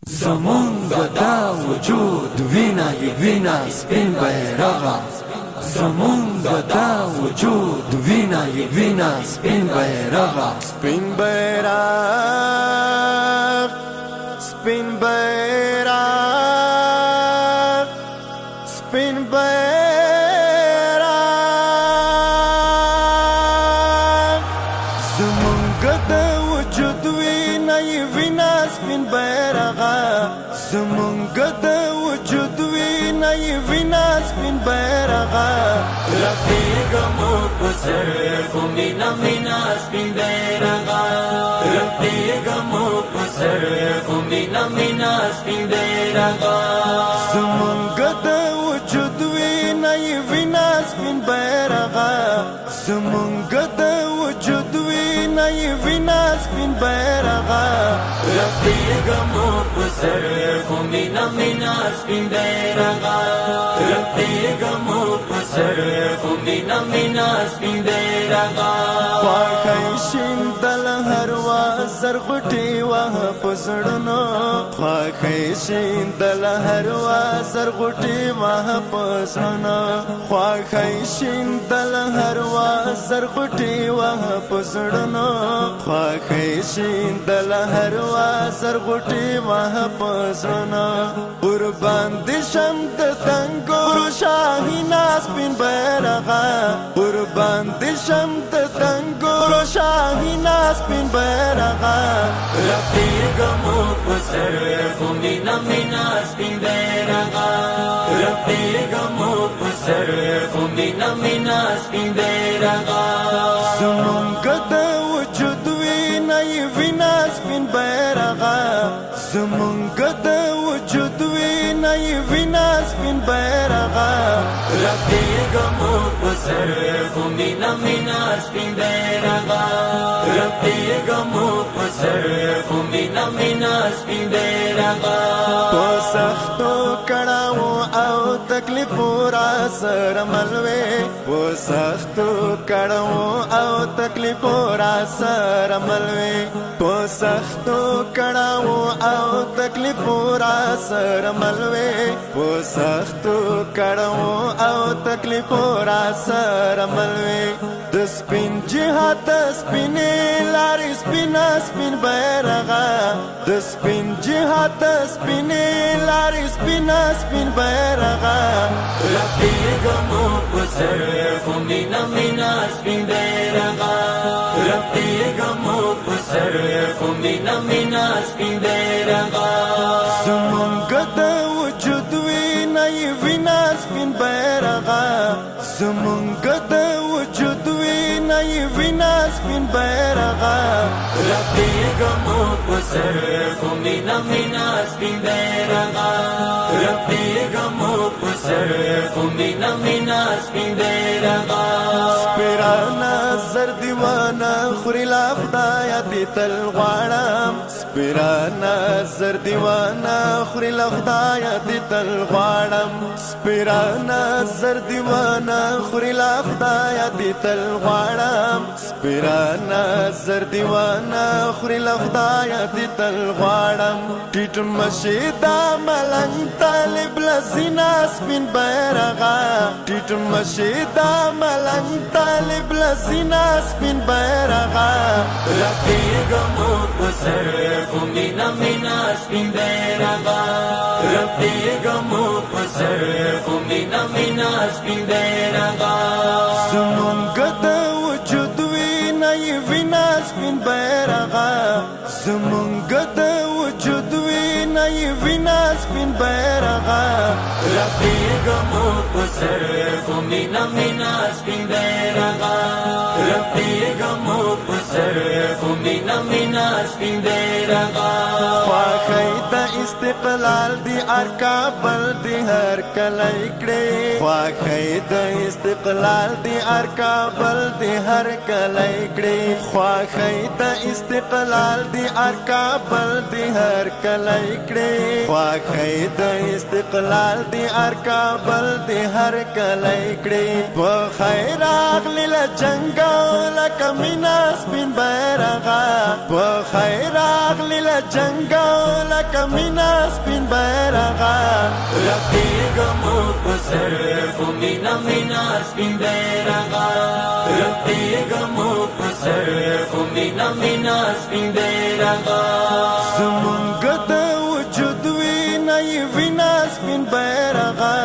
زمونږ دا وجود وینا یې وینا سپین بیرغه زمونږ دا وجود وینا یې وینا سپین بیرغه سپین بیرغ سپین بیرغ سپین بیرغ زمونږ دا وجود وینا یې وینا سپین بیرغه زمونږ دا وجود وینا یې وینا سپین بیرغه رپیږمو په سر خو مینا مینا سپین بیرغه رپیږمو په سر خو مینا مینا سپین بیرغه زمونږ دا وجود وینا یې وینا سپین بیرغه زمونږ دا وجود وینا یې وینا سپین بیرغه رپیږمو په سر خو مینا مینا سپین بیرغه رپیږمو په سر خو مینا مینا سپین بیرغه خواښی شیندل هر وزر غوټې وه په زړونو خواښی شیندل هر وزر غوټې وه په زړونو خواښی شیندل هر وزر غوټې وه په زړونو خواښی شیندل هر وزر غوټې وه په زړونو قربان دې شم د تنګورو شاهینه سپین بیرغه قربان دې شم د تنګورو شاهینه سپین بیرغه رپیږمو په سر خو مینا مینا سپین بیرغه رپیږمو په سر خو مینا مینا سپین بیرغه زمونږ د وجود وینا یې وینا سپین بیرغه زمونږ د وجود وینا یې وینا سپین بیرغه رپیږمو په سر خو مینا مینا سپین بیرغه رپیږمو په سر خو مینا مینا سپین بیرغه په سختو کړاوو او تکلیفو را سره مل وې په سختو کړاوو او تکلیفو را سره مل وې په سختو کړاوو او تکلیفو را سره مل وې په سختو کړاوو او تکلیفو را سره مل وې د سپین جهاد سپینې لارې سپینه سپین بیرغه د سپین جهاد سپینې لارې سپینه سپین بیرغه رپیږمو په سر خو مینا مینا سپین بیرغه رپیږمو په سر خو مینا مینا سپین بیرغه زمونږ د وجود وینا یې وینا سپین بیرغه زمونږ د وجود وینا یې وینا سپین بیرغه رپیږمو په سر خو مینا مینا سپین بیرغه رپیږمو په سر خو مینا مینا سپین بیرغه سپیرانه زر دیوانه خوري لا خدایه دې تل غواړم سپیرانه زر دیوانه خوري لا خدایه دې تل غواړم سپیرانه زر دیوانه خوري لا خدایه دې تل غواړم سپیرانه زر دیوانه خوري لا خدایه دې تل غواړم ټیټ مشیدا ملنګ طالب لزینا سپین بیرغه ټیټ مشیدا ملنګ طالب لزینا سپین بیرغه رپیږمو په سر خو مینا مینا سپین بیرغه رپیږمو په سر خو مینا مینا سپین بیرغه زمونږ د وجود وینا یې وینا سپین بیرغه زمونږ د وجود وینا یې وینا سپین بیرغه رپیږمو په سر خو مینا مینا سپین بیرغه رپیږمو په سر خو مینا مینا سپین بیرغه خواښی د استقلال دی ارکابل دی هر کلی کړي خواخې د استقلال دی ارکابل دی هر کلی کړي خواخې د استقلال دی ارکابل دی هر کلی کړي خواخې د استقلال دی ارکابل دی هر کلی کړي په خیر اغلی ل جنگ لک مینا سپین بیرغه په خیر اغلی ل جنگ لک مینا سپین بیرغه رپیږمو په سر خو مینا مینا سپین بیرغه رپیږمو په سر خو مینا مینا سپین بیرغه زمونږ د وجود وینا وینا سپین بیرغه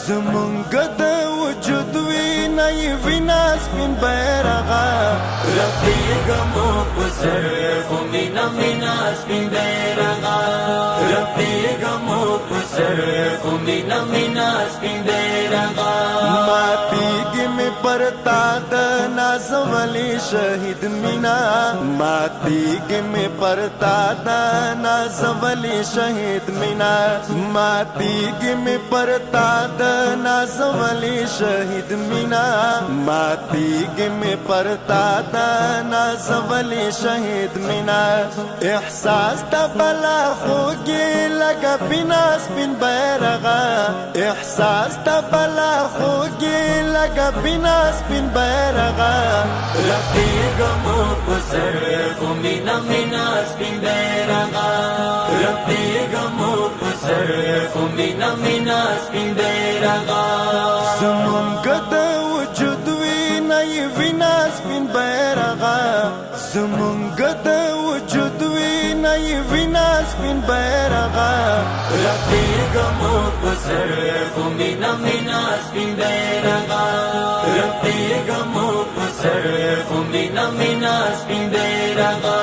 زمونږ د وجود وینا وینا سپین بیرغه رپیږمو په سر خو مینا مینا سپین بیرغه رپیږمو په سر خو مینا مینا سپین بیرغه ماتیږي مې پرتا د نازولي شهید مینا ماتیږي مې پرتا د نازولي شهید مینا ماتیږي مې پرتا د نازولي شهید مینا ماتیږي مې پرتا د نازولي شهید مینا احساس د بلا خوږي لکه بنا سپین بیرغه احساس د بلا خوږي لکه بنا سپین بیرغه رپیږمو په سر خو مینا مینا سپین بیرغه رپیږمو په سر خو مینا مینا سپین بیرغه زمونږ د وجود وینا وینا سپین بیرغه زمونږ د وجود وینا وینا سپین بیرغه رپیږمو په سر خو مینا مینا سپین بیرغه رپیږمو په سر خو مینا مینا سپین بیرغه